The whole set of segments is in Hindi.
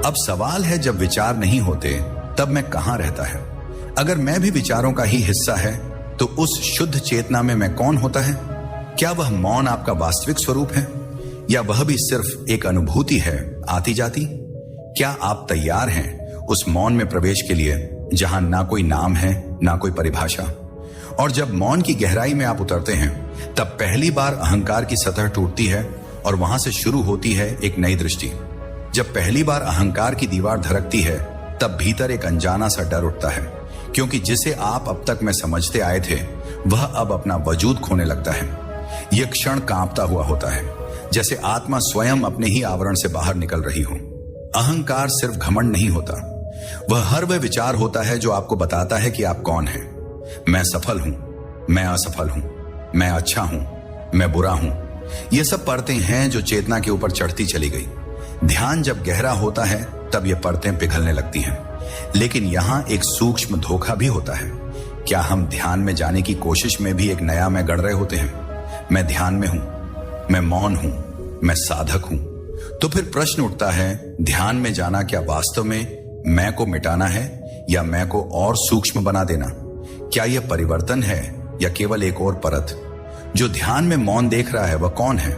अब सवाल है, जब विचार नहीं होते तब मैं कहां रहता है? अगर मैं भी विचारों का ही हिस्सा है तो उस शुद्ध चेतना में मैं कौन होता है? क्या वह मौन आपका वास्तविक स्वरूप है या वह भी सिर्फ एक अनुभूति है आती जाती? क्या आप तैयार हैं उस मौन में प्रवेश के लिए जहां ना कोई नाम है ना कोई परिभाषा? और जब मौन की गहराई में आप उतरते हैं तब पहली बार अहंकार की सतह टूटती है और वहां से शुरू होती है एक नई दृष्टि। जब पहली बार अहंकार की दीवार धड़कती है तब भीतर एक अनजाना सा डर उठता है, क्योंकि जिसे आप अब तक में समझते आए थे वह अब अपना वजूद खोने लगता है। यह क्षण कांपता हुआ होता है, जैसे आत्मा स्वयं अपने ही आवरण से बाहर निकल रही हो। अहंकार सिर्फ घमंड नहीं होता, वह हर वह विचार होता है जो आपको बताता है कि आप कौन हैं। मैं सफल हूं, मैं असफल हूं, मैं अच्छा हूं, मैं बुरा हूं। ये सब परतें हैं जो चेतना के ऊपर चढ़ती चली गई। ध्यान जब गहरा होता है तब ये परतें पिघलने लगती हैं। लेकिन यहां एक सूक्ष्म धोखा भी होता है। क्या हम ध्यान में जाने की कोशिश में भी एक नया मैं गढ़ रहे होते हैं? मैं ध्यान में हूं, मैं मौन हूं, मैं साधक हूं। तो फिर प्रश्न उठता है, ध्यान में जाना क्या वास्तव में मैं को मिटाना है या मैं को और सूक्ष्म बना देना? क्या यह परिवर्तन है या केवल एक और परत? जो ध्यान में मौन देख रहा है वह कौन है?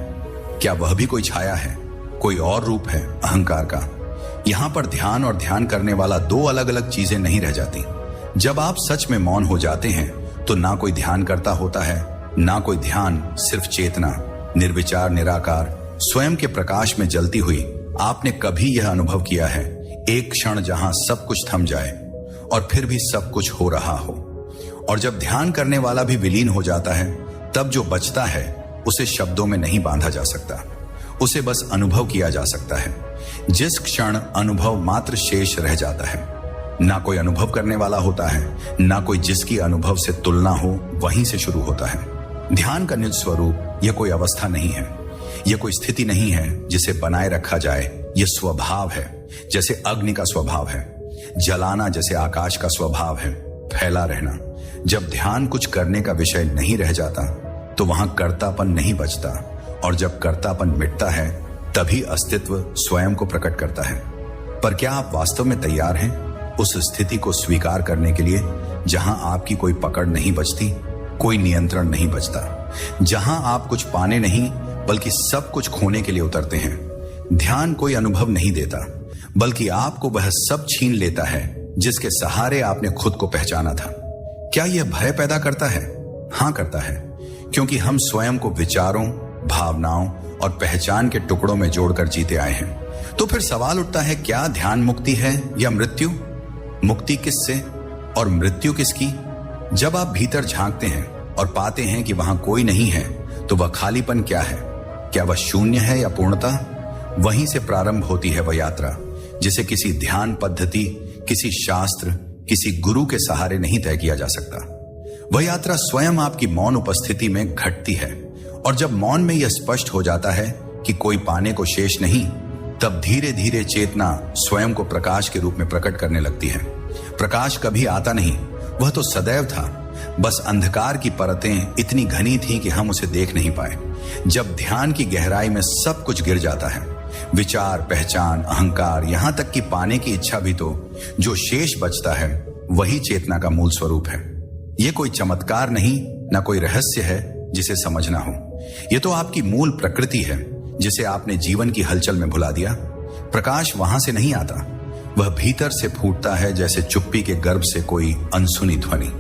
क्या वह भी कोई छाया है, कोई और रूप है अहंकार का? यहां पर ध्यान और ध्यान करने वाला दो अलग अलग चीजें नहीं रह जाती। जब आप सच में मौन हो जाते हैं तो ना कोई ध्यान करता होता है, ना कोई ध्यान, सिर्फ चेतना, निर्विचार, निराकार, स्वयं के प्रकाश में जलती हुई। आपने कभी यह अनुभव किया है, एक क्षण जहां सब कुछ थम जाए और फिर भी सब कुछ हो रहा हो? और जब ध्यान करने वाला भी विलीन हो जाता है तब जो बचता है उसे शब्दों में नहीं बांधा जा सकता, उसे बस अनुभव किया जा सकता है। जिस क्षण अनुभव मात्र शेष रह जाता है, ना कोई अनुभव करने वाला होता है, ना कोई जिसकी अनुभव से तुलना हो, वहीं से शुरू होता है। ध्यान का निज स्वरूप यह कोई अवस्था नहीं है, यह कोई स्थिति नहीं है जिसे बनाए रखा जाए। यह स्वभाव है, जैसे अग्नि का स्वभाव है, जलाना जैसे आकाश का स्वभाव है, फैला रहना। जब ध्यान कुछ करने का विषय नहीं रह जाता तो वहां कर्तापन नहीं बचता, और जब कर्तापन मिटता है तभी अस्तित्व स्वयं को प्रकट करता है। पर क्या आप वास्तव में तैयार हैं उस स्थिति को स्वीकार करने के लिए जहां आपकी कोई पकड़ नहीं बचती, कोई नियंत्रण नहीं बचता, जहां आप कुछ पाने नहीं बल्कि सब कुछ खोने के लिए उतरते हैं? ध्यान कोई अनुभव नहीं देता, बल्कि आपको वह सब छीन लेता है जिसके सहारे आपने खुद को पहचाना था। क्या यह भय पैदा करता है? हां, करता है, क्योंकि हम स्वयं को विचारों, भावनाओं और पहचान के टुकड़ों में जोड़कर जीते आए हैं। तो फिर सवाल उठता है, क्या ध्यान मुक्ति है या मृत्यु? मुक्ति किससे और मृत्यु किसकी? जब आप भीतर झांकते हैं और पाते हैं कि वहां कोई नहीं है तो वह खालीपन क्या है? क्या वह शून्य है या पूर्णता? वहीं से प्रारंभ होती है वह यात्रा जिसे किसी ध्यान पद्धति, किसी शास्त्र, किसी गुरु के सहारे नहीं तय किया जा सकता। वह यात्रा स्वयं आपकी मौन उपस्थिति में घटती है, और जब मौन में यह स्पष्ट हो जाता है कि कोई पाने को शेष नहीं, तब धीरे धीरे चेतना स्वयं को प्रकाश के रूप में प्रकट करने लगती है। प्रकाश कभी आता नहीं, वह तो सदैव था, बस अंधकार की परतें इतनी घनी थीं कि हम उसे देख नहीं पाए। जब ध्यान की गहराई में सब कुछ गिर जाता है, विचार, पहचान, अहंकार, यहां तक कि पाने की इच्छा भी, तो जो शेष बचता है वही चेतना का मूल स्वरूप है। यह कोई चमत्कार नहीं, ना कोई रहस्य है जिसे समझना हो। यह तो आपकी मूल प्रकृति है जिसे आपने जीवन की हलचल में भुला दिया। प्रकाश वहां से नहीं आता, वह भीतर से फूटता है, जैसे चुप्पी के गर्भ से कोई अनसुनी ध्वनि।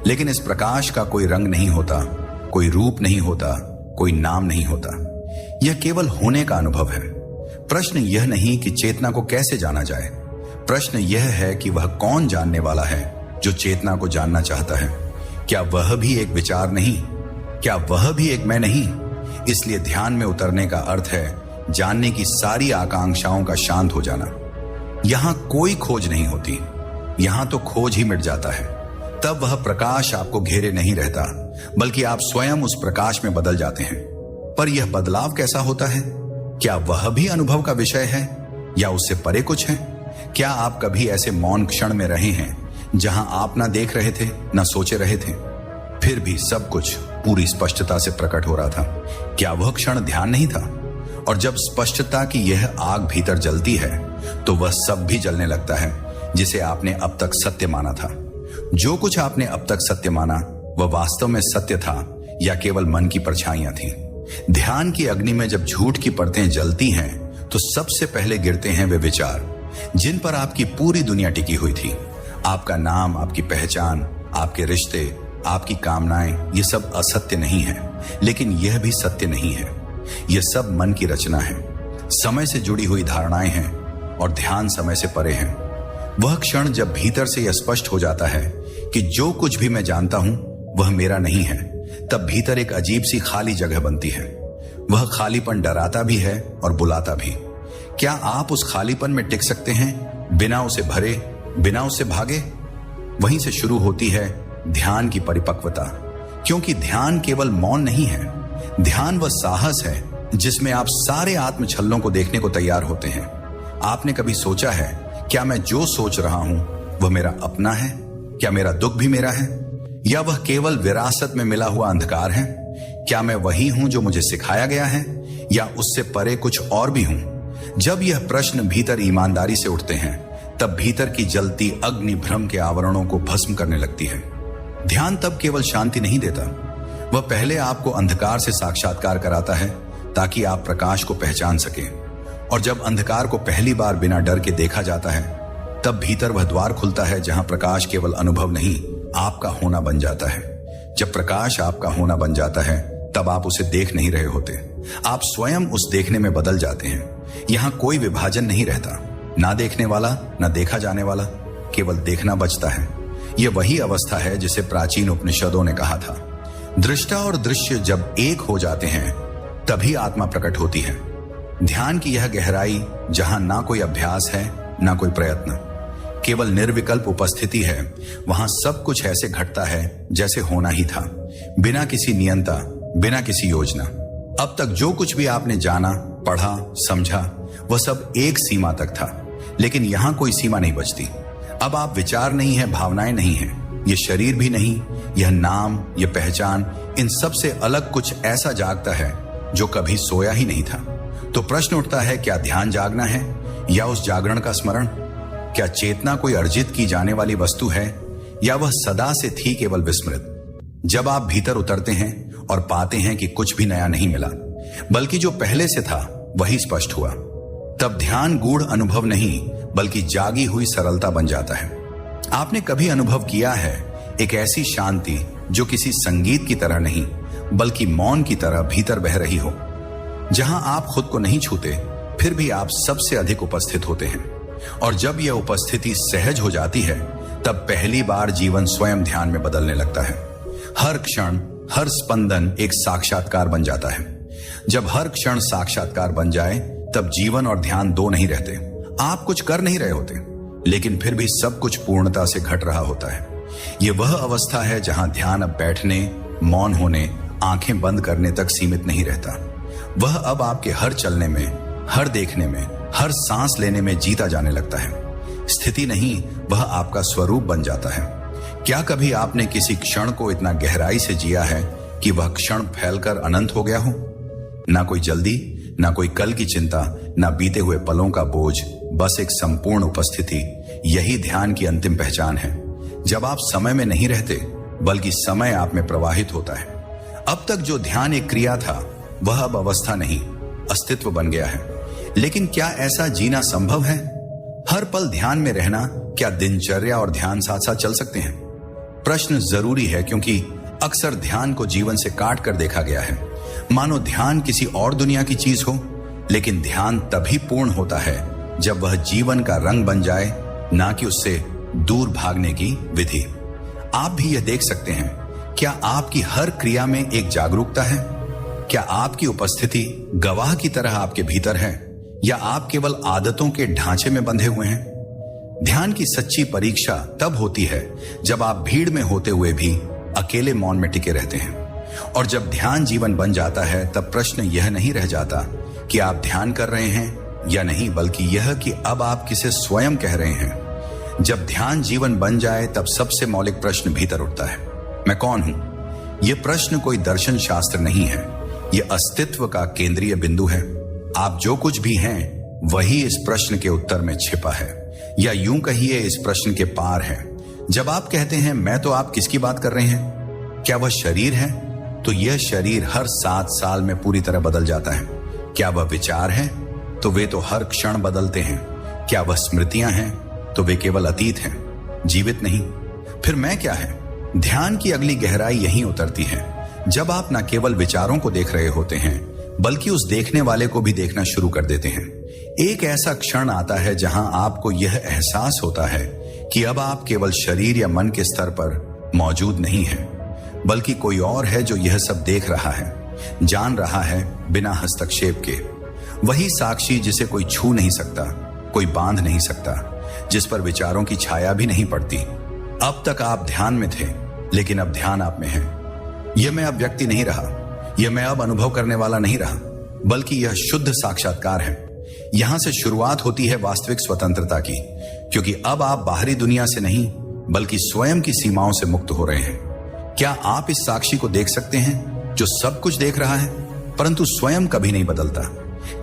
लेकिन इस प्रकाश का कोई रंग नहीं होता, कोई रूप नहीं होता, कोई नाम नहीं होता। यह केवल होने का अनुभव है। प्रश्न यह नहीं कि चेतना को कैसे जाना जाए, प्रश्न यह है कि वह कौन जानने वाला है जो चेतना को जानना चाहता है। क्या वह भी एक विचार नहीं? क्या वह भी एक मैं नहीं? इसलिए ध्यान में उतरने का अर्थ है जानने की सारी आकांक्षाओं का शांत हो जाना। यहां कोई खोज नहीं होती, यहां तो खोज ही मिट जाता है। तब वह प्रकाश आपको घेरे नहीं रहता, बल्कि आप स्वयं उस प्रकाश में बदल जाते हैं। पर यह बदलाव कैसा होता है? क्या वह भी अनुभव का विषय है या उससे परे कुछ है? क्या आप कभी ऐसे मौन क्षण में रहे हैं जहां आप ना देख रहे थे, ना सोचे रहे थे, फिर भी सब कुछ पूरी स्पष्टता से प्रकट हो रहा था? क्या वह क्षण ध्यान नहीं था? और जब स्पष्टता की यह आग भीतर जलती है तो वह सब भी जलने लगता है जिसे आपने अब तक सत्य माना था। जो कुछ आपने अब तक सत्य माना वह वास्तव में सत्य था या केवल मन की परछाइयां थीं। ध्यान की अग्नि में जब झूठ की परतें जलती हैं तो सबसे पहले गिरते हैं वे विचार जिन पर आपकी पूरी दुनिया टिकी हुई थी। आपका नाम, आपकी पहचान, आपके रिश्ते, आपकी कामनाएं, ये सब असत्य नहीं है, लेकिन यह भी सत्य नहीं है। यह सब मन की रचना है, समय से जुड़ी हुई धारणाएं हैं और ध्यान समय से परे है। वह क्षण जब भीतर से यह स्पष्ट हो जाता है कि जो कुछ भी मैं जानता हूं वह मेरा नहीं है, तब भीतर एक अजीब सी खाली जगह बनती है। वह खालीपन डराता भी है और बुलाता भी। क्या आप उस खालीपन में टिक सकते हैं बिना उसे भरे, बिना उसे भागे? वहीं से शुरू होती है ध्यान की परिपक्वता, क्योंकि ध्यान केवल मौन नहीं है। ध्यान वह साहस है जिसमें आप सारे आत्मछल्लों को देखने को तैयार होते हैं। आपने कभी सोचा है, क्या मैं जो सोच रहा हूं वह मेरा अपना है? क्या मेरा दुख भी मेरा है, या वह केवल विरासत में मिला हुआ अंधकार है? क्या मैं वही हूं जो मुझे सिखाया गया है, या उससे परे कुछ और भी हूं? जब यह प्रश्न भीतर ईमानदारी से उठते हैं तब भीतर की जलती अग्नि भ्रम के आवरणों को भस्म करने लगती है। ध्यान तब केवल शांति नहीं देता, वह पहले आपको अंधकार से साक्षात्कार कराता है ताकि आप प्रकाश को पहचान सकें। और जब अंधकार को पहली बार बिना डर के देखा जाता है तब भीतर वह द्वार खुलता है जहां प्रकाश केवल अनुभव नहीं, आपका होना बन जाता है। जब प्रकाश आपका होना बन जाता है तब आप उसे देख नहीं रहे होते, आप स्वयं उस देखने में बदल जाते हैं। यहां कोई विभाजन नहीं रहता, ना देखने वाला ना देखा जाने वाला, केवल देखना बचता है। यह वही अवस्था है जिसे प्राचीन उपनिषदों ने कहा था, दृष्टा और दृश्य जब एक हो जाते हैं तभी आत्मा प्रकट होती है। ध्यान की यह गहराई जहां ना कोई अभ्यास है ना कोई प्रयत्न, केवल निर्विकल्प उपस्थिति है, वहां सब कुछ ऐसे घटता है जैसे होना ही था, बिना किसी नियंता, बिना किसी योजना। अब तक जो कुछ भी आपने जाना, पढ़ा, समझा, वह सब एक सीमा तक था, लेकिन यहां कोई सीमा नहीं बचती। अब आप विचार नहीं है, भावनाएं नहीं है, ये शरीर भी नहीं, यह नाम, यह पहचान, इन सब से अलग कुछ ऐसा जागता है जो कभी सोया ही नहीं था। तो प्रश्न उठता है, क्या ध्यान जागना है या उस जागरण का स्मरण? क्या चेतना कोई अर्जित की जाने वाली वस्तु है या वह सदा से थी केवल विस्मृत? जब आप भीतर उतरते हैं और पाते हैं कि कुछ भी नया नहीं मिला, बल्कि जो पहले से था वही स्पष्ट हुआ, तब ध्यान गूढ़ अनुभव नहीं बल्कि जागी हुई सरलता बन जाता है। आपने कभी अनुभव किया है एक ऐसी शांति जो किसी संगीत की तरह नहीं बल्कि मौन की तरह भीतर बह रही हो, जहां आप खुद को नहीं छूते फिर भी आप सबसे अधिक उपस्थित होते हैं। और जब यह उपस्थिति सहज हो जाती है तब पहली बार जीवन स्वयं ध्यान में बदलने लगता है। हर क्षण, हर स्पंदन एक साक्षात्कार बन जाता है। जब हर क्षण साक्षात्कार बन जाए तब जीवन और ध्यान दो नहीं रहते। आप कुछ कर नहीं रहे होते, लेकिन फिर भी सब कुछ पूर्णता से घट रहा होता है। यह वह अवस्था है जहां ध्यान अब बैठने, मौन होने, आंखें बंद करने तक सीमित नहीं रहता। वह अब आपके हर चलने में, हर देखने में, हर सांस लेने में जीता जाने लगता है। स्थिति नहीं, वह आपका स्वरूप बन जाता है। क्या कभी आपने किसी क्षण को इतना गहराई से जिया है कि वह क्षण फैलकर अनंत हो गया हो? ना कोई जल्दी, ना कोई कल की चिंता, ना बीते हुए पलों का बोझ, बस एक संपूर्ण उपस्थिति। यही ध्यान की अंतिम पहचान है, जब आप समय में नहीं रहते बल्कि समय आप में प्रवाहित होता है। अब तक जो ध्यान एक क्रिया था वह अब अवस्था नहीं, अस्तित्व बन गया है। लेकिन क्या ऐसा जीना संभव है? हर पल ध्यान में रहना, क्या दिनचर्या और ध्यान साथ साथ चल सकते हैं? प्रश्न जरूरी है, क्योंकि अक्सर ध्यान को जीवन से काट कर देखा गया है, मानो ध्यान किसी और दुनिया की चीज हो। लेकिन ध्यान तभी पूर्ण होता है जब वह जीवन का रंग बन जाए, ना कि उससे दूर भागने की विधि। आप भी यह देख सकते हैं, क्या आपकी हर क्रिया में एक जागरूकता है? क्या आपकी उपस्थिति गवाह की तरह आपके भीतर है, या आप केवल आदतों के ढांचे में बंधे हुए हैं? ध्यान की सच्ची परीक्षा तब होती है जब आप भीड़ में होते हुए भी अकेले मौन में टिके रहते हैं। और जब ध्यान जीवन बन जाता है तब प्रश्न यह नहीं रह जाता कि आप ध्यान कर रहे हैं या नहीं, बल्कि यह कि अब आप किसे स्वयं कह रहे हैं। जब ध्यान जीवन बन जाए तब सबसे मौलिक प्रश्न भीतर उठता है, मैं कौन हूं? यह प्रश्न कोई दर्शन शास्त्र नहीं है, यह अस्तित्व का केंद्रीय बिंदु है। आप जो कुछ भी हैं वही इस प्रश्न के उत्तर में छिपा है, या यूं कहिए इस प्रश्न के पार है। जब आप कहते हैं मैं तो आप किसकी बात कर रहे हैं? क्या वह शरीर है? तो यह शरीर हर 7 साल में पूरी तरह बदल जाता है। क्या वह विचार है? तो वे तो हर क्षण बदलते हैं। क्या वह स्मृतियां हैं? तो वे केवल अतीत हैं, जीवित नहीं। फिर मैं क्या है? ध्यान की अगली गहराई यहीं उतरती है, जब आप न केवल विचारों को देख रहे होते हैं, बल्कि उस देखने वाले को भी देखना शुरू कर देते हैं। एक ऐसा क्षण आता है जहां आपको यह एहसास होता है कि अब आप केवल शरीर या मन के स्तर पर मौजूद नहीं हैं, बल्कि कोई और है जो यह सब देख रहा है, जान रहा है बिना हस्तक्षेप के। वही साक्षी जिसे कोई छू नहीं सकता, कोई बांध नहीं सकता, जिस पर विचारों की छाया भी नहीं पड़ती। अब तक आप ध्यान में थे, लेकिन अब ध्यान आप में है। यह मैं अब व्यक्ति नहीं रहा, यह मैं अब अनुभव करने वाला नहीं रहा, बल्कि यह शुद्ध साक्षात्कार है। यहां से शुरुआत होती है वास्तविक स्वतंत्रता की, क्योंकि अब आप बाहरी दुनिया से नहीं, बल्कि स्वयं की सीमाओं से मुक्त हो रहे हैं। क्या आप इस साक्षी को देख सकते हैं जो सब कुछ देख रहा है, परंतु स्वयं कभी नहीं बदलता?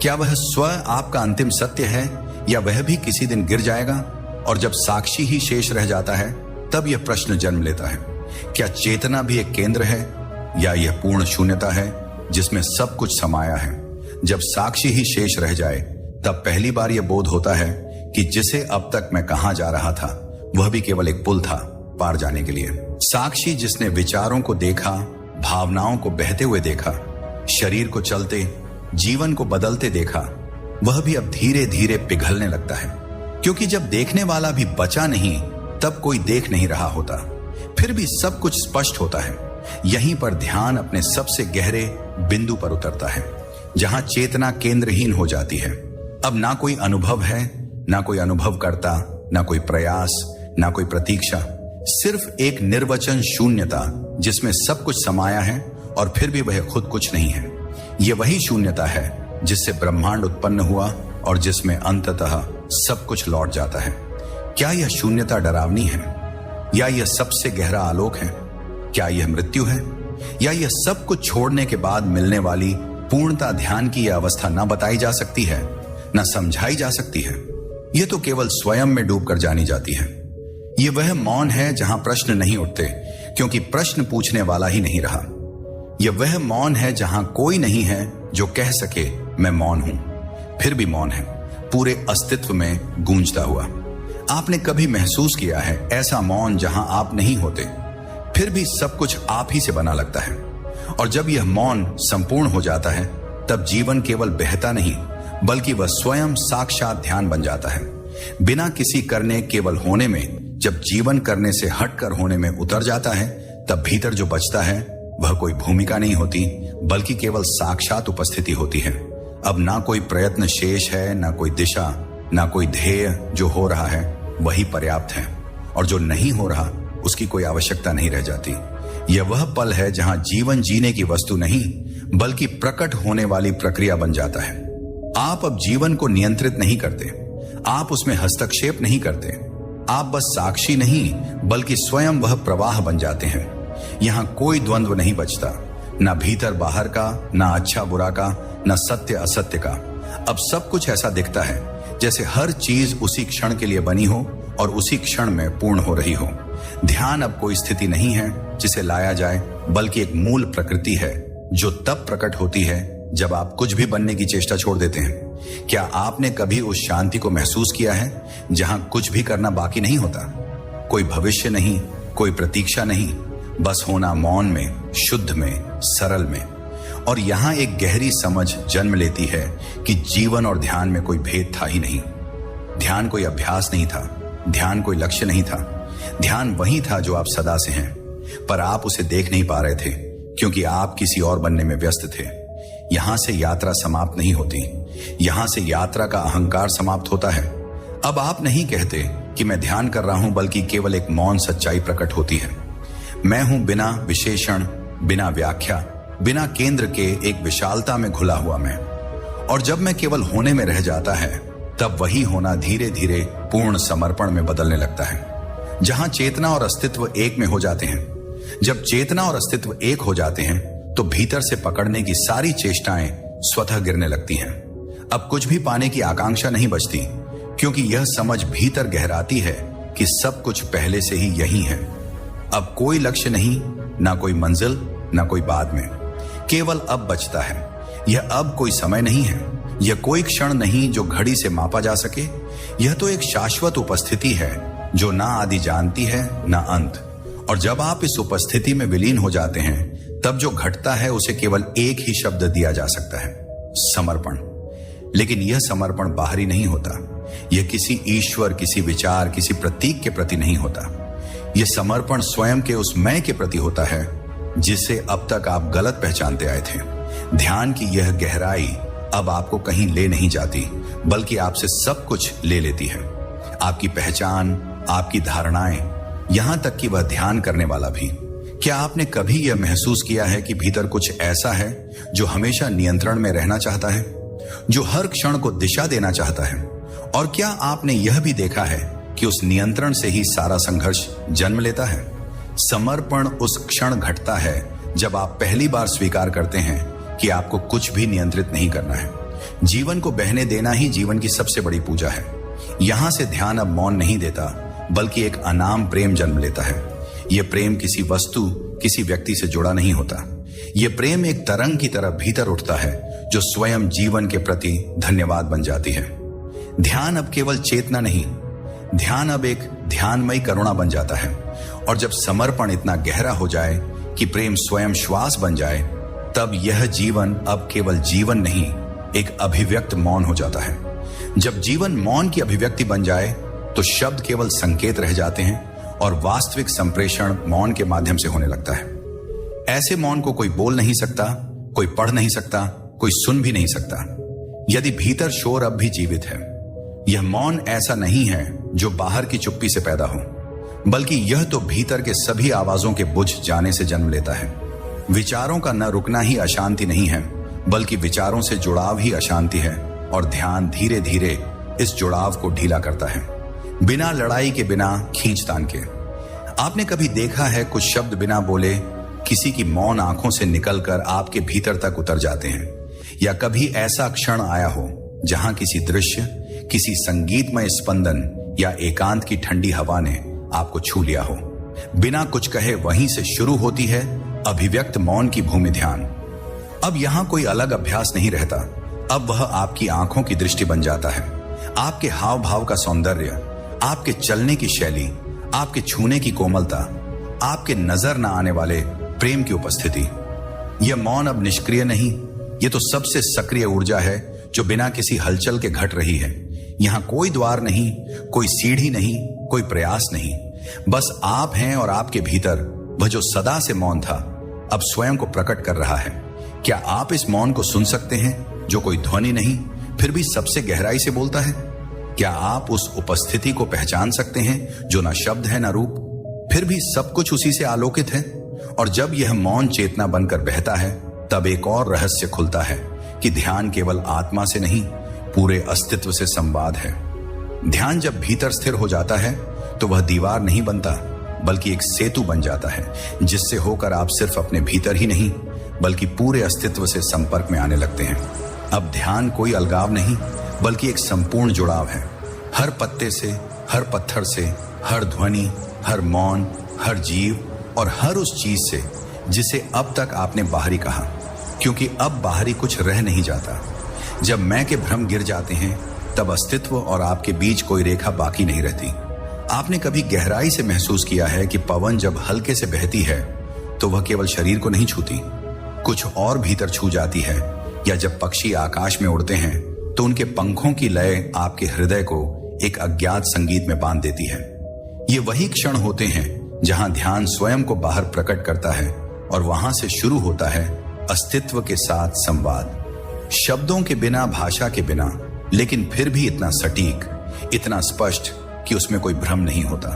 क्या वह स्व आपका अंतिम सत्य है, या वह भी किसी दिन गिर जाएगा? और जब साक्षी ही शेष रह जाता है, तब यह प्रश्न जन्म लेता है, क्या चेतना भी एक केंद्र है, या यह पूर्ण शून्यता है जिसमें सब कुछ समाया है? जब साक्षी ही शेष रह जाए, तब पहली बार यह बोध होता है कि जिसे अब तक मैं कहां जा रहा था, वह भी केवल एक पुल था पार जाने के लिए। साक्षी जिसने विचारों को देखा, भावनाओं को बहते हुए देखा, शरीर को चलते, जीवन को बदलते देखा, वह भी अब धीरे धीरे पिघलने लगता है। क्योंकि जब देखने वाला भी बचा नहीं, तब कोई देख नहीं रहा होता, फिर भी सब कुछ स्पष्ट होता है। यहीं पर ध्यान अपने सबसे गहरे बिंदु पर उतरता है, जहां चेतना केंद्रहीन हो जाती है। अब ना कोई अनुभव है, ना कोई अनुभव करता, ना कोई प्रयास, ना कोई प्रतीक्षा, सिर्फ एक निर्वचन शून्यता जिसमें सब कुछ समाया है, और फिर भी वह खुद कुछ नहीं है। यह वही शून्यता है जिससे ब्रह्मांड उत्पन्न हुआ और जिसमें अंततः सब कुछ लौट जाता है। क्या यह शून्यता डरावनी है, या यह सबसे गहरा आलोक है? क्या यह मृत्यु है, या यह सब कुछ छोड़ने के बाद मिलने वाली पूर्णता ध्यान की यह अवस्था न बताई जा सकती है, न समझाई जा सकती है? यह तो केवल स्वयं में डूबकर जानी जाती है। यह वह मौन है जहां प्रश्न नहीं उठते, क्योंकि प्रश्न पूछने वाला ही नहीं रहा। यह वह मौन है जहां कोई नहीं है जो कह सके मैं मौन हूं, फिर भी मौन है, पूरे अस्तित्व में गूंजता हुआ। आपने कभी महसूस किया है ऐसा मौन जहां आप नहीं होते, फिर भी सब कुछ आप ही से बना लगता है? और जब यह मौन संपूर्ण हो जाता है, तब जीवन केवल बहता नहीं, बल्कि वह स्वयं साक्षात ध्यान बन जाता है। बिना किसी करने, केवल होने में, जब जीवन करने से हटकर होने में उतर जाता है, तब भीतर जो बचता है वह कोई भूमिका नहीं होती, बल्कि केवल साक्षात उपस्थिति होती है। अब ना कोई प्रयत्न शेष है, ना कोई दिशा, ना कोई ध्येय। जो हो रहा है वही पर्याप्त है, और जो नहीं हो रहा उसकी कोई आवश्यकता नहीं रह जाती। यह वह पल है जहां जीवन जीने की वस्तु नहीं, बल्कि प्रकट होने वाली प्रक्रिया बन जाता है। आप अब जीवन को नियंत्रित नहीं करते, आप उसमें हस्तक्षेप नहीं करते, आप बस साक्षी नहीं, बल्कि स्वयं वह प्रवाह बन जाते हैं। यहां कोई द्वंद्व नहीं बचता, ना भीतर बाहर का, ना अच्छा बुरा का, ना सत्य असत्य का। अब सब कुछ ऐसा दिखता है जैसे हर चीज उसी क्षण के लिए बनी हो और उसी क्षण में पूर्ण हो रही हो। ध्यान अब कोई स्थिति नहीं है जिसे लाया जाए, बल्कि एक मूल प्रकृति है जो तब प्रकट होती है जब आप कुछ भी बनने की चेष्टा छोड़ देते हैं। क्या आपने कभी उस शांति को महसूस किया है जहां कुछ भी करना बाकी नहीं होता? कोई भविष्य नहीं, कोई प्रतीक्षा नहीं, बस होना मौन में, शुद्ध में, सरल में। और यहां एक गहरी समझ जन्म लेती है कि जीवन और ध्यान में कोई भेद था ही नहीं। ध्यान कोई अभ्यास नहीं था, ध्यान कोई लक्ष्य नहीं था। ध्यान वही था जो आप सदा से हैं, पर आप उसे देख नहीं पा रहे थे, क्योंकि आप किसी और बनने में व्यस्त थे। यहां से यात्रा समाप्त नहीं होती, यहां से यात्रा का अहंकार समाप्त होता है। अब आप नहीं कहते कि मैं ध्यान कर रहा हूं, बल्कि केवल एक मौन सच्चाई प्रकट होती है। मैं हूं बिना विशेषण, बिना व्याख्या, बिना केंद्र के एक विशालता में घुला हुआ मैं। और जब मैं केवल होने में रह जाता है, तब वही होना धीरे धीरे पूर्ण समर्पण में बदलने लगता है, जहां चेतना और अस्तित्व एक में हो जाते हैं। जब चेतना और अस्तित्व एक हो जाते हैं, तो भीतर से पकड़ने की सारी चेष्टाएं स्वतः गिरने लगती हैं। अब कुछ भी पाने की आकांक्षा नहीं बचती, क्योंकि यह समझ भीतर गहराती है कि सब कुछ पहले से ही यही है। अब कोई लक्ष्य नहीं, ना कोई मंजिल, ना कोई बाद में, केवल अब बचता है। यह अब कोई समय नहीं है, यह कोई क्षण नहीं जो घड़ी से मापा जा सके। यह तो एक शाश्वत उपस्थिति है जो ना आदि जानती है ना अंत। और जब आप इस उपस्थिति में विलीन हो जाते हैं, तब जो घटता है उसे केवल एक ही शब्द दिया जा सकता है, समर्पण। लेकिन यह समर्पण बाहरी नहीं होता, यह किसी ईश्वर, किसी विचार, किसी प्रतीक के प्रति नहीं होता। यह समर्पण स्वयं के उस मैं के प्रति होता है जिसे अब तक आप गलत पहचानते आए थे। ध्यान की यह गहराई अब आपको कहीं ले नहीं जाती, बल्कि आपसे सब कुछ ले लेती है। आपकी पहचान, आपकी धारणाएं, यहां तक कि वह ध्यान करने वाला भी। क्या आपने कभी यह महसूस किया है कि भीतर कुछ ऐसा है जो हमेशा नियंत्रण में रहना चाहता है, जो हर क्षण को दिशा देना चाहता है? और क्या आपने यह भी देखा है कि उस नियंत्रण से ही सारा संघर्ष जन्म लेता है? समर्पण उस क्षण घटता है जब आप पहली बार स्वीकार करते हैं कि आपको कुछ भी नियंत्रित नहीं करना है। जीवन को बहने देना ही जीवन की सबसे बड़ी पूजा है। यहां से ध्यान अब मौन नहीं देता, बल्कि एक अनाम प्रेम जन्म लेता है। यह प्रेम किसी वस्तु, किसी व्यक्ति से जुड़ा नहीं होता। यह प्रेम एक तरंग की तरह भीतर उठता है जो स्वयं जीवन के प्रति धन्यवाद बन जाती है। ध्यान अब केवल चेतना नहीं, ध्यान अब एक ध्यानमयी करुणा बन जाता है। और जब समर्पण इतना गहरा हो जाए कि प्रेम स्वयं श्वास बन जाए, तब यह जीवन अब केवल जीवन नहीं, एक अभिव्यक्त मौन हो जाता है। जब जीवन मौन की अभिव्यक्ति बन जाए तो शब्द केवल संकेत रह जाते हैं और वास्तविक संप्रेषण मौन के माध्यम से होने लगता है। ऐसे मौन को कोई बोल नहीं सकता, कोई पढ़ नहीं सकता, कोई सुन भी नहीं सकता, यदि भीतर शोर अब भी जीवित है। यह मौन ऐसा नहीं है जो बाहर की चुप्पी से पैदा हो, बल्कि यह तो भीतर के सभी आवाजों के बुझ जाने से जन्म लेता है। विचारों का न रुकना ही अशांति नहीं है, बल्कि विचारों से जुड़ाव ही अशांति है। और ध्यान धीरे धीरे इस जुड़ाव को ढीला करता है, बिना लड़ाई के, बिना खींचतान के। आपने कभी देखा है कुछ शब्द बिना बोले किसी की मौन आंखों से निकलकर आपके भीतर तक उतर जाते हैं? या कभी ऐसा क्षण आया हो जहां किसी दृश्य, किसी संगीतमय स्पंदन या एकांत की ठंडी हवा ने आपको छू लिया हो? बिना कुछ कहे वहीं से शुरू होती है अभिव्यक्त मौन की भूमि ध्यान। अब यहां कोई अलग अभ्यास नहीं रहता, अब वह आपकी आंखों की दृष्टि बन जाता है। आपके हाव भाव का सौंदर्य, आपके चलने की शैली, आपके छूने की कोमलता, आपके नजर न आने वाले प्रेम की उपस्थिति। यह मौन अब निष्क्रिय नहीं, यह तो सबसे सक्रिय ऊर्जा है जो बिना किसी हलचल के घट रही है। यहां कोई द्वार नहीं, कोई सीढ़ी नहीं, कोई प्रयास नहीं, बस आप हैं और आपके भीतर वह जो सदा से मौन था अब स्वयं को प्रकट कर रहा है। क्या आप इस मौन को सुन सकते हैं जो कोई ध्वनि नहीं, फिर भी सबसे गहराई से बोलता है? क्या आप उस उपस्थिति को पहचान सकते हैं जो ना शब्द है ना रूप, फिर भी सब कुछ उसी से आलोकित है? और जब यह मौन चेतना बनकर बहता है, तब एक और रहस्य खुलता है कि ध्यान केवल आत्मा से नहीं, पूरे अस्तित्व से संवाद है। ध्यान जब भीतर स्थिर हो जाता है तो वह दीवार नहीं बनता, बल्कि एक सेतु बन जाता है, जिससे होकर आप सिर्फ अपने भीतर ही नहीं, बल्कि पूरे अस्तित्व से संपर्क में आने लगते हैं। अब ध्यान कोई अलगाव नहीं, बल्कि एक संपूर्ण जुड़ाव है। हर पत्ते से, हर पत्थर से, हर ध्वनि, हर मौन, हर जीव और हर उस चीज से जिसे अब तक आपने बाहरी कहा, क्योंकि अब बाहरी कुछ रह नहीं जाता। जब मैं के भ्रम गिर जाते हैं, तब अस्तित्व और आपके बीच कोई रेखा बाकी नहीं रहती। आपने कभी गहराई से महसूस किया है कि पवन जब हल्के से बहती है तो वह केवल शरीर को नहीं छूती, कुछ और भीतर छू जाती है? या जब पक्षी आकाश में उड़ते हैं तो उनके पंखों की लय आपके हृदय को एक अज्ञात संगीत में बांध देती है। ये वही क्षण होते हैं जहां ध्यान स्वयं को बाहर प्रकट करता है और वहां से शुरू होता है अस्तित्व के साथ संवाद। शब्दों के बिना, भाषा के बिना, लेकिन फिर भी इतना सटीक, इतना स्पष्ट कि उसमें कोई भ्रम नहीं होता।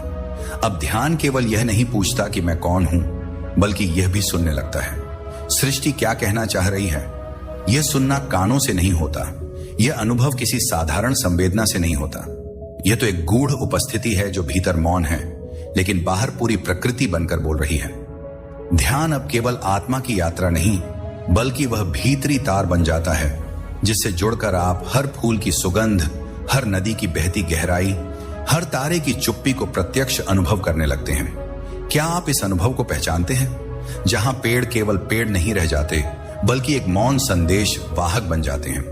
अब ध्यान केवल यह नहीं पूछता कि मैं कौन हूं, बल्कि यह भी सुनने लगता है सृष्टि क्या कहना चाह रही है। यह सुनना कानों से नहीं होता, यह अनुभव किसी साधारण संवेदना से नहीं होता। यह तो एक गूढ़ उपस्थिति है जो भीतर मौन है, लेकिन बाहर पूरी प्रकृति बनकर बोल रही है। ध्यान अब केवल आत्मा की यात्रा नहीं, बल्कि वह भीतरी तार बन जाता है जिससे जुड़कर आप हर फूल की सुगंध, हर नदी की बहती गहराई, हर तारे की चुप्पी को प्रत्यक्ष अनुभव करने लगते हैं। क्या आप इस अनुभव को पहचानते हैं, जहां पेड़ केवल पेड़ नहीं रह जाते बल्कि एक मौन संदेश वाहक बन जाते हैं,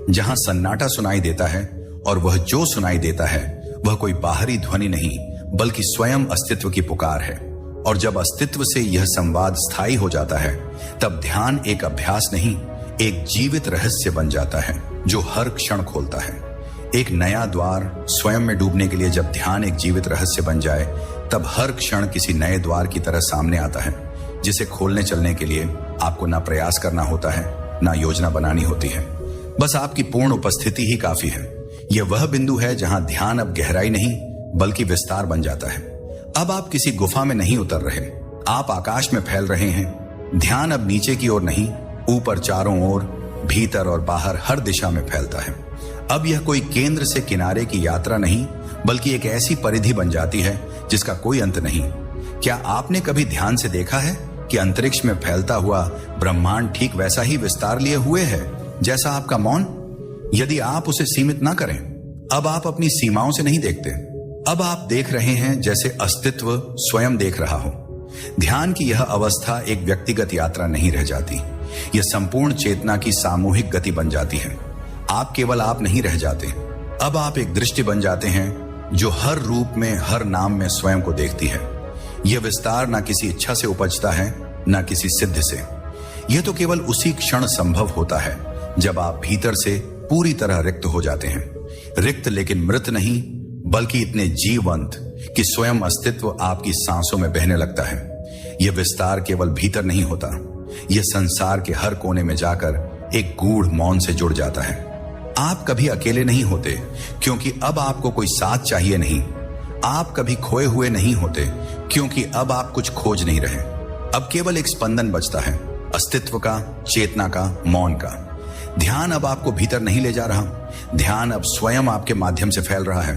जहां सन्नाटा सुनाई देता है और वह जो सुनाई देता है वह कोई बाहरी ध्वनि नहीं बल्कि स्वयं अस्तित्व की पुकार है। और जब अस्तित्व से यह संवाद स्थायी हो जाता है तब ध्यान एक अभ्यास नहीं, एक जीवित रहस्य बन जाता है जो हर क्षण खोलता है। एक नया द्वार स्वयं में डूबने के लिए जब ध्यान एक जीवित रहस्य बन जाए तब हर क्षण किसी नए द्वार की तरह सामने आता है, जिसे खोलने चलने के लिए आपको ना प्रयास करना होता है, ना योजना बनानी होती है। बस आपकी पूर्ण उपस्थिति ही काफी है। यह वह बिंदु है जहां ध्यान अब गहराई नहीं बल्कि विस्तार बन जाता है। अब आप किसी गुफा में नहीं उतर रहे, आप आकाश में फैल रहे हैं। ध्यान अब नीचे की ओर नहीं, ऊपर, चारों ओर, भीतर और बाहर हर दिशा में फैलता है। अब यह कोई केंद्र से किनारे की यात्रा नहीं बल्कि एक ऐसी परिधि बन जाती है जिसका कोई अंत नहीं। क्या आपने कभी ध्यान से देखा है कि अंतरिक्ष में फैलता हुआ ब्रह्मांड ठीक वैसा ही विस्तार लिए हुए है जैसा आपका मौन? यदि आप उसे सीमित ना करें, अब आप अपनी सीमाओं से नहीं देखते, अब आप देख रहे हैं जैसे अस्तित्व स्वयं देख रहा हो। ध्यान की यह अवस्था एक व्यक्तिगत यात्रा नहीं रह जाती, यह संपूर्ण चेतना की सामूहिक गति बन जाती है। आप केवल आप नहीं रह जाते, अब आप एक दृष्टि बन जाते हैं जो हर रूप में, हर नाम में स्वयं को देखती है। यह विस्तार ना किसी इच्छा से उपजता है, ना किसी सिद्ध से। यह तो केवल उसी क्षण संभव होता है जब आप भीतर से पूरी तरह रिक्त हो जाते हैं। रिक्त लेकिन मृत नहीं, बल्कि इतने जीवंत कि स्वयं अस्तित्व आपकी सांसों में बहने लगता है। यह विस्तार केवल भीतर नहीं होता, यह संसार के हर कोने में जाकर एक गूढ़ मौन से जुड़ जाता है। आप कभी अकेले नहीं होते क्योंकि अब आपको कोई साथ चाहिए नहीं। आप कभी खोए हुए नहीं होते क्योंकि अब आप कुछ खोज नहीं रहे। अब केवल एक स्पंदन बचता है, अस्तित्व का, चेतना का, मौन का। ध्यान अब आपको भीतर नहीं ले जा रहा, ध्यान अब स्वयं आपके माध्यम से फैल रहा है।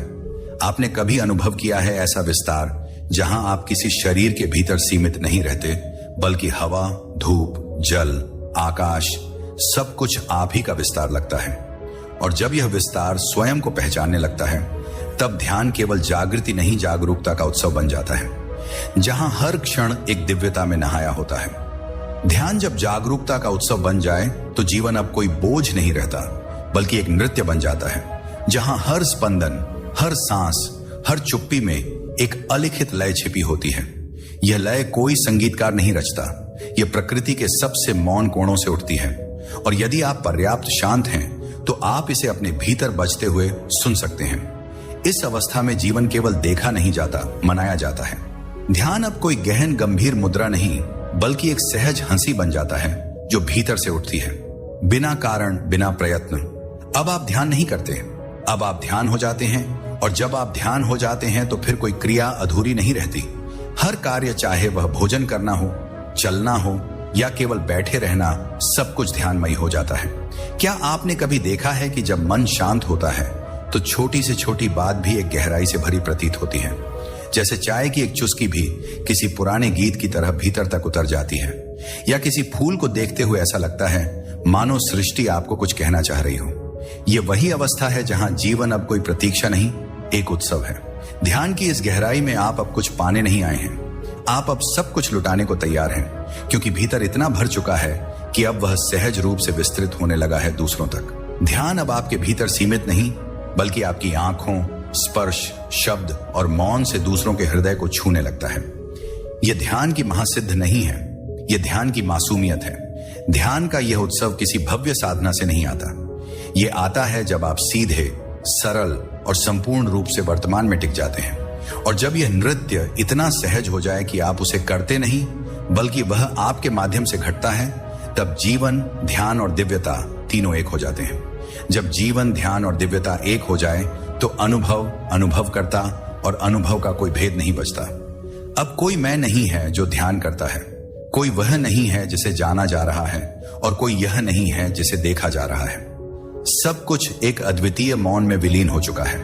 आपने कभी अनुभव किया है ऐसा विस्तार जहां आप किसी शरीर के भीतर सीमित नहीं रहते बल्कि हवा, धूप, जल, आकाश, सब कुछ आप ही का विस्तार लगता है। और जब यह विस्तार स्वयं को पहचानने लगता है तब ध्यान केवल जागृति नहीं, जागरूकता का उत्सव बन जाता है, जहां हर क्षण एक दिव्यता में नहाया होता है। ध्यान जब जागरूकता का उत्सव बन जाए तो जीवन अब कोई बोझ नहीं रहता बल्कि एक नृत्य बन जाता है, जहां हर स्पंदन, हर सांस, हर चुप्पी में एक अलिखित लय छिपी होती है। यह लय कोई संगीतकार नहीं रचता, यह प्रकृति के सबसे मौन कोणों से उठती है। और यदि आप पर्याप्त शांत हैं तो आप इसे अपने भीतर बजते हुए सुन सकते हैं। इस अवस्था में जीवन केवल देखा नहीं जाता, मनाया जाता है। ध्यान अब कोई गहन गंभीर मुद्रा नहीं बल्कि एक सहज हंसी बन जाता है जो भीतर से उठती है, बिना कारण, बिना प्रयत्न। अब आप ध्यान नहीं करते, अब आप ध्यान हो जाते हैं। और जब आप ध्यान हो जाते हैं तो फिर कोई क्रिया अधूरी नहीं रहती। हर कार्य, चाहे वह भोजन करना हो, चलना हो या केवल बैठे रहना, सब कुछ ध्यानमयी हो जाता है। क्या आपने कभी देखा है कि जब मन शांत होता है तो छोटी से छोटी बात भी एक गहराई से भरी प्रतीत होती है, जैसे चाय की एक चुस्की भी किसी पुराने गीत की तरह भीतर तक उतर जाती है, या किसी फूल को देखते हुए ऐसा लगता है मानो सृष्टि आपको कुछ कहना चाह रही हो। यह वही अवस्था है जहां जीवन अब कोई प्रतीक्षा नहीं, एक उत्सव है। ध्यान की इस गहराई में आप अब कुछ पाने नहीं आए हैं, आप अब सब कुछ लुटाने को तैयार हैं, क्योंकि भीतर इतना भर चुका है कि अब वह सहज रूप से विस्तृत होने लगा है दूसरों तक। ध्यान अब आपके भीतर सीमित नहीं बल्कि आपकी आंखों, स्पर्श, शब्द और मौन से दूसरों के हृदय को छूने लगता है। यह ध्यान की महासिद्ध नहीं है, यह ध्यान की मासूमियत है। ध्यान का यह उत्सव किसी भव्य साधना से नहीं आता, यह आता है जब आप सीधे, सरल और संपूर्ण रूप से वर्तमान में टिक जाते हैं। और जब यह नृत्य इतना सहज हो जाए कि आप उसे करते नहीं बल्कि वह आपके माध्यम से घटता है, तब जीवन, ध्यान और दिव्यता तीनों एक हो जाते हैं। जब जीवन, ध्यान और दिव्यता एक हो जाए तो अनुभव, अनुभवकर्ता और अनुभव का कोई भेद नहीं बचता। अब कोई मैं नहीं है जो ध्यान करता है, कोई वह नहीं है जिसे जाना जा रहा है और कोई यह नहीं है जिसे देखा जा रहा है। सब कुछ एक अद्वितीय मौन में विलीन हो चुका है।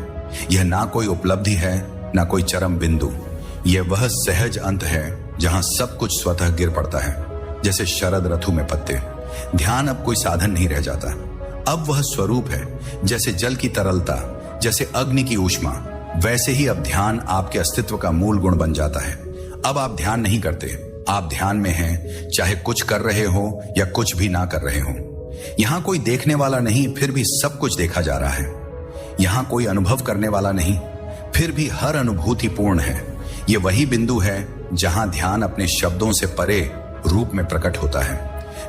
यह ना कोई उपलब्धि है, ना कोई चरम बिंदु। यह वह सहज अंत है जहां सब कुछ स्वतः गिर पड़ता है, जैसे शरद ऋतु में पत्ते। ध्यान अब कोई साधन नहीं रह जाता, अब वह स्वरूप है, जैसे जल की तरलता, जैसे अग्नि की ऊष्मा, वैसे ही अब ध्यान आपके अस्तित्व का मूल गुण बन जाता है। अब आप ध्यान नहीं करते, आप ध्यान में हैं, चाहे कुछ कर रहे हो या कुछ भी ना कर रहे हो। यहां कोई देखने वाला नहीं, फिर भी सब कुछ देखा जा रहा है। यहां कोई अनुभव करने वाला नहीं, फिर भी हर अनुभूति पूर्ण है। यह वही बिंदु है जहां ध्यान अपने शब्दों से परे रूप में प्रकट होता है।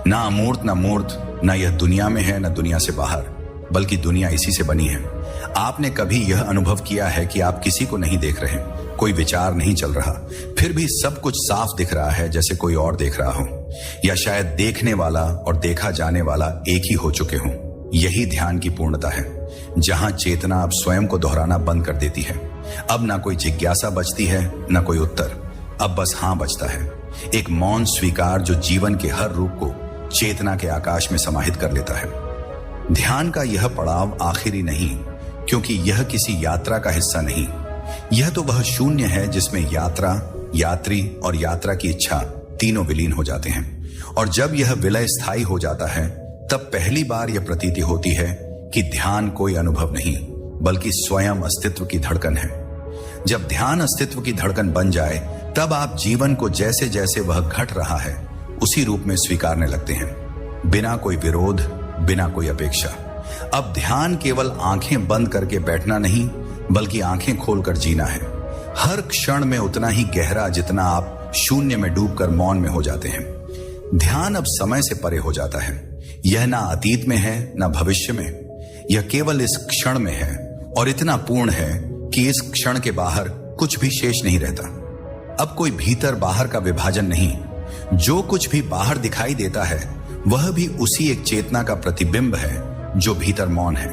ना अमूर्त ना मूर्त, ना यह दुनिया में है ना दुनिया से बाहर, बल्कि दुनिया इसी से बनी है। आपने कभी यह अनुभव किया है कि आप किसी को नहीं देख रहे, कोई विचार नहीं चल रहा, फिर भी सब कुछ साफ दिख रहा है जैसे कोई और देख रहा हो, या शायद देखने वाला और देखा जाने वाला एक ही हो चुके हों। यही ध्यान की पूर्णता है, जहां चेतना अब स्वयं को दोहराना बंद कर देती है। अब ना कोई जिज्ञासा बचती है, ना कोई उत्तर, अब बस हां बचता है। एक मौन स्वीकार जो जीवन के हर रूप को चेतना के आकाश में समाहित कर लेता है। ध्यान का यह पड़ाव आखिरी नहीं, क्योंकि यह किसी यात्रा का हिस्सा नहीं। यह तो वह शून्य है जिसमें यात्रा, यात्री और यात्रा की इच्छा तीनों विलीन हो जाते हैं। और जब यह विलय स्थायी हो जाता है, तब पहली बार यह प्रतीति होती है कि ध्यान कोई अनुभव नहीं, बल्कि स्वयं अस्तित्व की धड़कन है। जब ध्यान अस्तित्व की धड़कन बन जाए, तब आप जीवन को जैसे जैसे वह घट रहा है उसी रूप में स्वीकारने लगते हैं, बिना कोई विरोध, बिना कोई अपेक्षा। अब ध्यान केवल आंखें बंद करके बैठना नहीं, बल्कि आंखें खोलकर जीना है। हर क्षण में उतना ही गहरा जितना आप शून्य में डूबकर मौन में हो जाते हैं। ध्यान अब समय से परे हो जाता है। यह ना अतीत में है, ना भविष्य में, यह केवल इस क्षण में है, और इतना पूर्ण है कि इस क्षण के बाहर कुछ भी शेष नहीं रहता। अब कोई भीतर बाहर का विभाजन नहीं। जो कुछ भी बाहर दिखाई देता है, वह भी उसी एक चेतना का प्रतिबिंब है जो भीतर मौन है।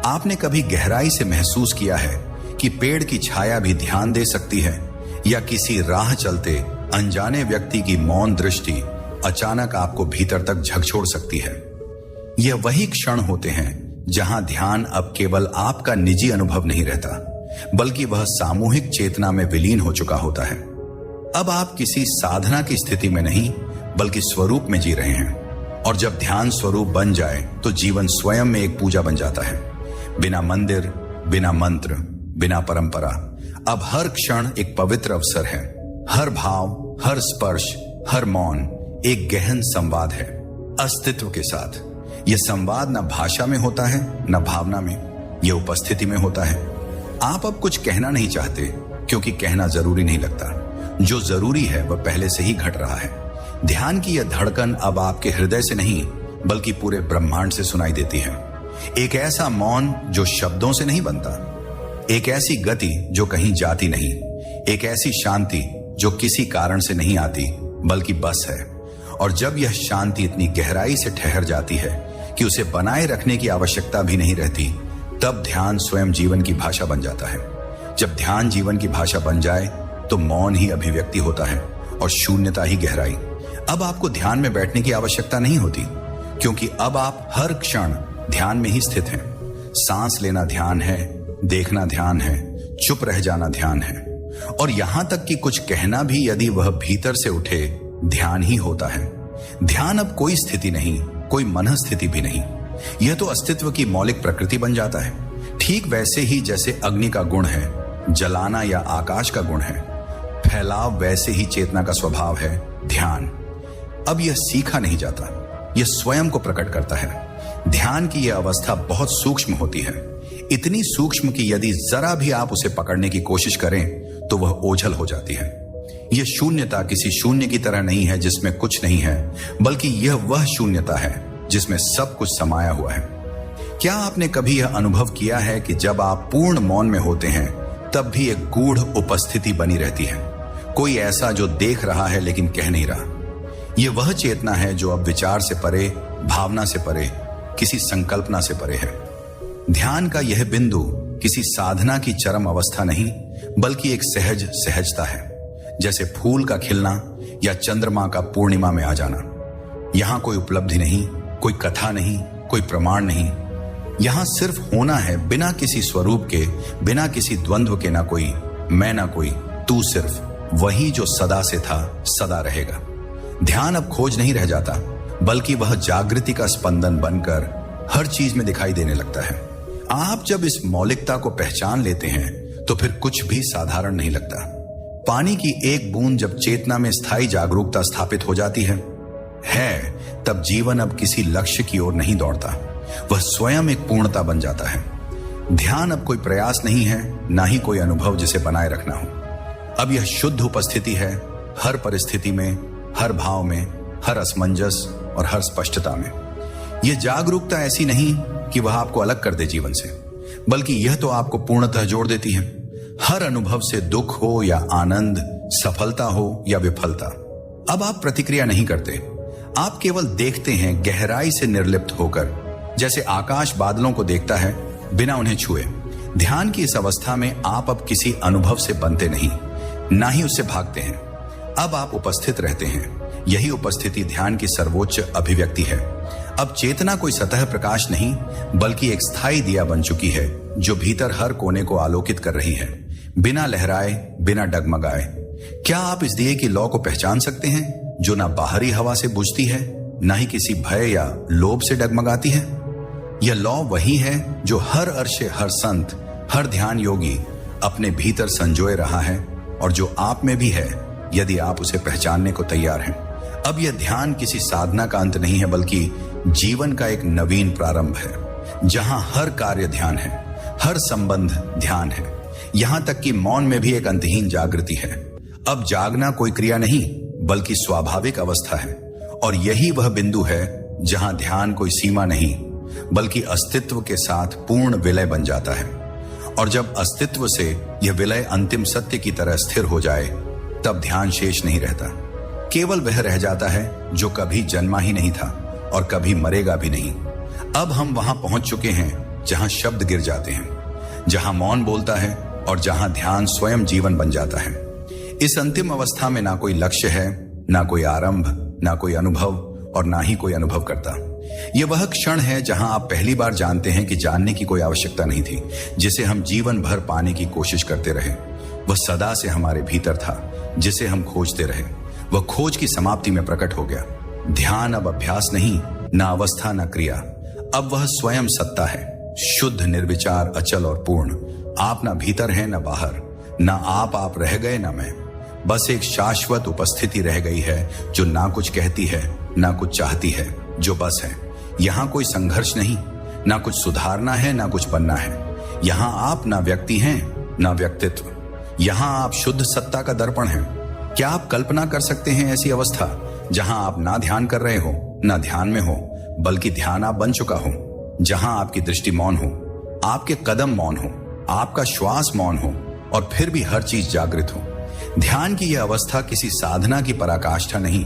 आपने कभी गहराई से महसूस किया है कि पेड़ की छाया भी ध्यान दे सकती है, या किसी राह चलते अनजाने व्यक्ति की मौन दृष्टि अचानक आपको भीतर तक झकझोर सकती है। यह वही क्षण होते हैं जहां ध्यान अब केवल आपका निजी अनुभव नहीं रहता, बल्कि वह सामूहिक चेतना में विलीन हो चुका होता है। अब आप किसी साधना की स्थिति में नहीं, बल्कि स्वरूप में जी रहे हैं। और जब ध्यान स्वरूप बन जाए, तो जीवन स्वयं में एक पूजा बन जाता है। बिना मंदिर, बिना मंत्र, बिना परंपरा, अब हर क्षण एक पवित्र अवसर है। हर भाव, हर स्पर्श, हर मौन एक गहन संवाद है अस्तित्व के साथ। यह संवाद न भाषा में होता है, न भावना में, यह उपस्थिति में होता है। आप अब कुछ कहना नहीं चाहते, क्योंकि कहना जरूरी नहीं लगता। जो जरूरी है वह पहले से ही घट रहा है। ध्यान की यह धड़कन अब आपके हृदय से नहीं, बल्कि पूरे ब्रह्मांड से सुनाई देती है। एक ऐसा मौन जो शब्दों से नहीं बनता, एक ऐसी गति जो कहीं जाती नहीं, एक ऐसी शांति जो किसी कारण से नहीं आती, बल्कि बस है। और जब यह शांति इतनी गहराई से ठहर जाती है कि उसे बनाए रखने की आवश्यकता भी नहीं रहती, तब ध्यान स्वयं जीवन की भाषा बन जाता है। जब ध्यान जीवन की भाषा बन जाए, तो मौन ही अभिव्यक्ति होता है और शून्यता ही गहराई। अब आपको ध्यान में बैठने की आवश्यकता नहीं होती, क्योंकि अब आप हर क्षण ध्यान में ही स्थित हैं। सांस लेना ध्यान है, देखना ध्यान है, चुप रह जाना ध्यान है, और यहां तक कि कुछ कहना भी यदि वह भीतर से उठे, ध्यान ही होता है। ध्यान अब कोई स्थिति नहीं, कोई मन स्थिति भी नहीं, यह तो अस्तित्व की मौलिक प्रकृति बन जाता है। ठीक वैसे ही जैसे अग्नि का गुण है, जलाना या आकाश का गुण है, फैलाव, वैसे ही चेतना का स्वभाव है ध्यान। अब यह सीखा नहीं जाता, यह स्वयं को प्रकट करता है। ध्यान की यह अवस्था बहुत सूक्ष्म होती है, इतनी सूक्ष्म कि यदि जरा भी आप उसे पकड़ने की कोशिश करें तो वह ओझल हो जाती है। यह शून्यता किसी शून्य की तरह नहीं है जिसमें कुछ नहीं है, बल्कि यह वह शून्यता है जिसमें सब कुछ समाया हुआ है। क्या आपने कभी यह अनुभव किया है कि जब आप पूर्ण मौन में होते हैं, तब भी एक गूढ़ उपस्थिति बनी रहती है, कोई ऐसा जो देख रहा है लेकिन कह नहीं रहा। यह वह चेतना है जो अब विचार से परे, भावना से परे, किसी संकल्पना से परे है। ध्यान का यह बिंदु किसी साधना की चरम अवस्था नहीं, बल्कि एक सहज सहजता है, जैसे फूल का खिलना या चंद्रमा का पूर्णिमा में आ जाना। यहां कोई उपलब्धि नहीं, कोई कथा नहीं, कोई प्रमाण नहीं, यहां सिर्फ होना है, बिना किसी स्वरूप के, बिना किसी द्वंद्व के। ना कोई मैं, ना कोई तू, सिर्फ वही जो सदा से था, सदा रहेगा। ध्यान अब खोज नहीं रह जाता, बल्कि वह जागृति का स्पंदन बनकर हर चीज में दिखाई देने लगता है। आप जब इस मौलिकता को पहचान लेते हैं तो फिर कुछ भी साधारण नहीं लगता। पानी की एक बूंद जब चेतना में स्थायी जागरूकता स्थापित हो जाती है तब जीवन अब किसी लक्ष्य की ओर नहीं दौड़ता, वह स्वयं एक पूर्णता बन जाता है। ध्यान अब कोई प्रयास नहीं है, ना ही कोई अनुभव जिसे बनाए रखना हो। अब यह शुद्ध उपस्थिति है, हर परिस्थिति में, हर भाव में, हर असमंजस और हर स्पष्टता में। यह जागरूकता ऐसी नहीं कि वह आपको अलग कर दे जीवन से, बल्कि यह तो आपको पूर्णतः जोड़ देती है। हर अनुभव से दुख हो या आनंद, सफलता हो या विफलता, अब आप प्रतिक्रिया नहीं करते, आप केवल देखते हैं गहराई से निर्लिप्त होकर, जैसे आकाश बादलों को देखता है बिना उन्हें छुए। ध्यान की इस अवस्था में आप अब किसी अनुभव से बनते नहीं, ना ही उससे भागते हैं। अब आप उपस्थित रहते हैं। यही उपस्थिति ध्यान की सर्वोच्च अभिव्यक्ति है। अब चेतना कोई सतह प्रकाश नहीं, बल्कि एक स्थायी दिया बन चुकी है जो भीतर हर कोने को आलोकित कर रही है, बिना लहराए, बिना डगमगाए। क्या आप इस दिए की लौ को पहचान सकते हैं, जो ना बाहरी हवा से बुझती है, ना ही किसी भय या लोभ से डगमगाती है? यह लौ वही है जो हर अर्शे, हर संत, हर ध्यान योगी अपने भीतर संजोए रहा है और जो आप में भी है, यदि आप उसे पहचानने को तैयार हैं। अब यह ध्यान किसी साधना का अंत नहीं है, बल्कि जीवन का एक नवीन प्रारंभ है, जहां हर कार्य ध्यान है, हर संबंध ध्यान है, यहां तक कि मौन में भी एक अंतहीन जागृति है। अब जागना कोई क्रिया नहीं, बल्कि स्वाभाविक अवस्था है, और यही वह बिंदु है जहां ध्यान कोई सीमा नहीं, बल्कि अस्तित्व के साथ पूर्ण विलय बन जाता है। और जब अस्तित्व से यह विलय अंतिम सत्य की तरह स्थिर हो जाए, तब ध्यान शेष नहीं रहता। केवल वह रह जाता है जो कभी जन्मा ही नहीं था और कभी मरेगा भी नहीं। अब हम वहां पहुंच चुके हैं जहां शब्द गिर जाते हैं, जहां मौन बोलता है और जहां ध्यान स्वयं जीवन बन जाता है। इस अंतिम अवस्था में ना कोई लक्ष्य है, ना कोई आरंभ, ना कोई अनुभव और ना ही कोई अनुभव करता। यह वह क्षण है जहां आप पहली बार जानते हैं कि जानने की कोई आवश्यकता नहीं थी, जिसे हम जीवन भर पाने की कोशिश करते रहे। वह सदा से हमारे भीतर था, जिसे हम खोजते रहे। वह खोज की समाप्ति में प्रकट हो गया। ध्यान अब अभ्यास नहीं, ना अवस्था, ना क्रिया। अब वह स्वयं सत्ता है, शुद्ध, निर्विचार, अचल और पूर्ण। आप ना भीतर हैं, ना बाहर, ना आप रह गए, ना मैं। बस एक शाश्वत उपस्थिति रह गई है, जो ना कुछ कहती है, ना कुछ चाहती है, जो बस है। यहां कोई संघर्ष नहीं, ना कुछ सुधारना है, ना कुछ बनना है। यहां आप ना व्यक्ति हैं, ना व्यक्तित्व। यहां आप शुद्ध सत्ता का दर्पण हैं। क्या आप कल्पना कर सकते हैं ऐसी अवस्था जहां आप ना ध्यान कर रहे हो, ना ध्यान में हो, बल्कि ध्यान आप बन चुका हो, जहां आपकी दृष्टि मौन हो, आपके कदम मौन हो, आपका श्वास मौन हो और फिर भी हर चीज जागृत हो। ध्यान की यह अवस्था किसी साधना की पराकाष्ठा नहीं,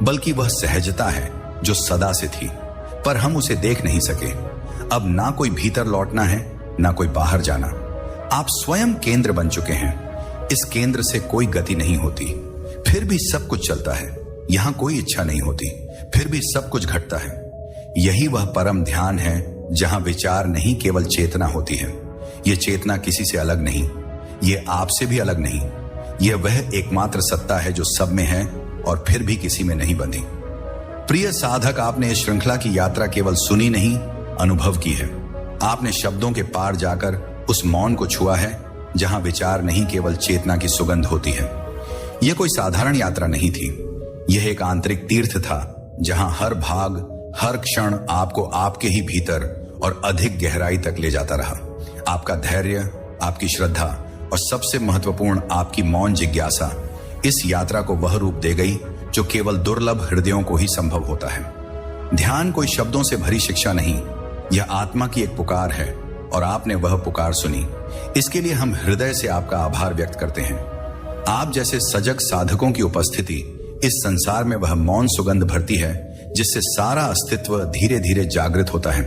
बल्कि वह सहजता है जो सदा से थी, पर हम उसे देख नहीं सके। अब ना कोई भीतर लौटना है, ना कोई बाहर जाना। आप स्वयं केंद्र बन चुके हैं। इस केंद्र से कोई गति नहीं होती, फिर भी सब कुछ चलता है। यहां कोई इच्छा नहीं होती, फिर भी सब कुछ घटता है। यही वह परम ध्यान है जहां विचार नहीं, केवल चेतना होती है। यह चेतना किसी से अलग नहीं, यह आपसे भी अलग नहीं। यह वह एकमात्र सत्ता है जो सब में है और फिर भी किसी में नहीं बंधी। प्रिय साधक, आपने इस श्रृंखला की यात्रा केवल सुनी नहीं, अनुभव की है। आपने शब्दों के पार जाकर उस मौन को छुआ है, जहां विचार नहीं, केवल चेतना की सुगंध होती है। यह कोई साधारण यात्रा नहीं थी, यह एक आंतरिक तीर्थ था, जहां हर भाग, हर क्षण आपको आपके ही भीतर और अधिक गहराई तक ले जाता रहा। आपका धैर्य, आपकी श्रद्धा और सबसे महत्वपूर्ण आपकी मौन जिज्ञासा इस यात्रा को वह रूप दे गई जो केवल दुर्लभ हृदयों को ही संभव होता है। ध्यान कोई शब्दों से भरी शिक्षा नहीं, यह आत्मा की एक पुकार है और आपने वह पुकार सुनी। इसके लिए हम हृदय से आपका आभार व्यक्त करते हैं। आप जैसे सजग साधकों की उपस्थिति इस संसार में वह मौन सुगंध भरती है, जिससे सारा अस्तित्व धीरे धीरे जागृत होता है।